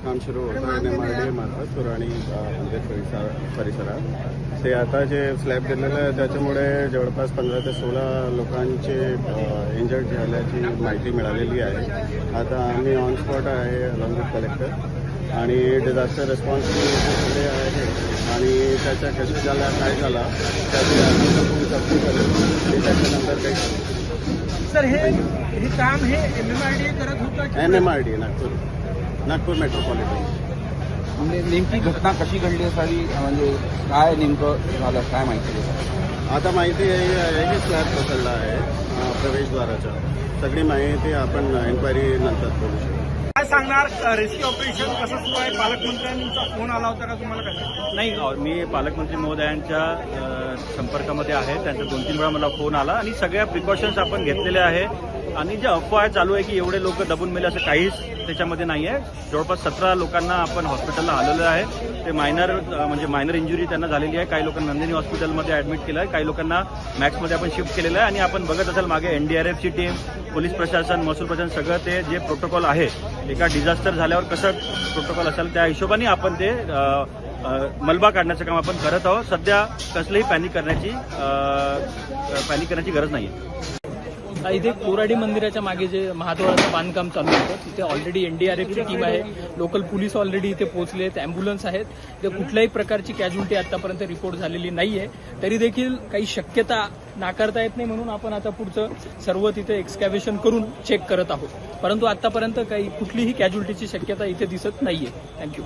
काम सुरू होतं NMRD मार्फत पुराणी मंदिर परिसरात. ते आता जे स्लॅब दिलेलं आहे त्याच्यामुळे जवळपास 15 ते 16 लोकांचे इंजर्ड झाल्याची माहिती मिळालेली आहे. आता आम्ही ऑन स्पॉट आहे अलॉंग विथ कलेक्टर आणि डिझास्टर रिस्पॉन्स सगळे आहे आणि त्याच्या कशी झाला काय झाला त्याची जप्ती करेल त्याच्यानंतर काही. सर हे काम हे NMRD करत होतं. NMRD Nagpur metropolitan. नेमकी घटना कशी घडली असावी, म्हणजे काय नेमकं झालं, काय माहिती आहे? आता माहिती आहे की स्लॅब कोसळला आहे प्रवेशद्वाराच्या. सगळी माहिती आपण एन्क्वायरी नंतर करू शकतो. काय सांगणार, रेस्क्यू ऑपरेशन कसं सुरू आहे? पालकमंत्र्यांचा फोन आला होता का तुम्हाला? कसं नाही, मी पालकमंत्री महोदयांच्या संपर्कामध्ये आहे. त्यांचा 2-3 वेळा मला फोन आला आणि सगळ्या प्रिकॉशन्स आपण घेतलेल्या आहे. आणि जे अफवा चालू आहे की एवढे लोक दबून मेले असं काहीच त्याच्यामध्ये नाही आहे. जवळपास 17 लोकांना आपण हॉस्पिटलला हलवलं आहे. ते मायनर इंजुरी त्यांना झालेली आहे. काही लोकांना नंदिनी हॉस्पिटलमध्ये ॲडमिट केलं आहे, काही लोकांना मॅक्समध्ये आपण शिफ्ट केलेलं आहे. आणि आपण बघत असाल मागे NDRFची टीम, पोलीस प्रशासन, महसूल प्रशासन सगळं ते जे प्रोटोकॉल आहे एका डिझास्टर झाल्यावर कसं प्रोटोकॉल असेल त्या हिशोबाने आपण ते मलबा काढण्याचं काम आपण करत आहोत. सध्या कसलीही पॅनिक करण्याची गरज नाही आहे. इथे कोराडी मंदिराच्या मागे जे महाद्वाराचं बांधकाम चालू होतं तिथे ऑलरेडी NDRFची टीम आहे, लोकल पोलीस ऑलरेडी इथे पोहोचले आहेत, अँब्युलन्स आहेत. इथे कुठल्याही प्रकारची कॅज्युलिटी आतापर्यंत रिपोर्ट झालेली नाहीये. तरी देखील काही शक्यता नाकारता येत नाही म्हणून आपण आता पुढचं सर्व तिथे एक्सकॅव्हेशन करून चेक करत आहोत. परंतु आतापर्यंत काही कुठलीही कॅज्युलिटीची शक्यता इथे दिसत नाहीये. थँक्यू.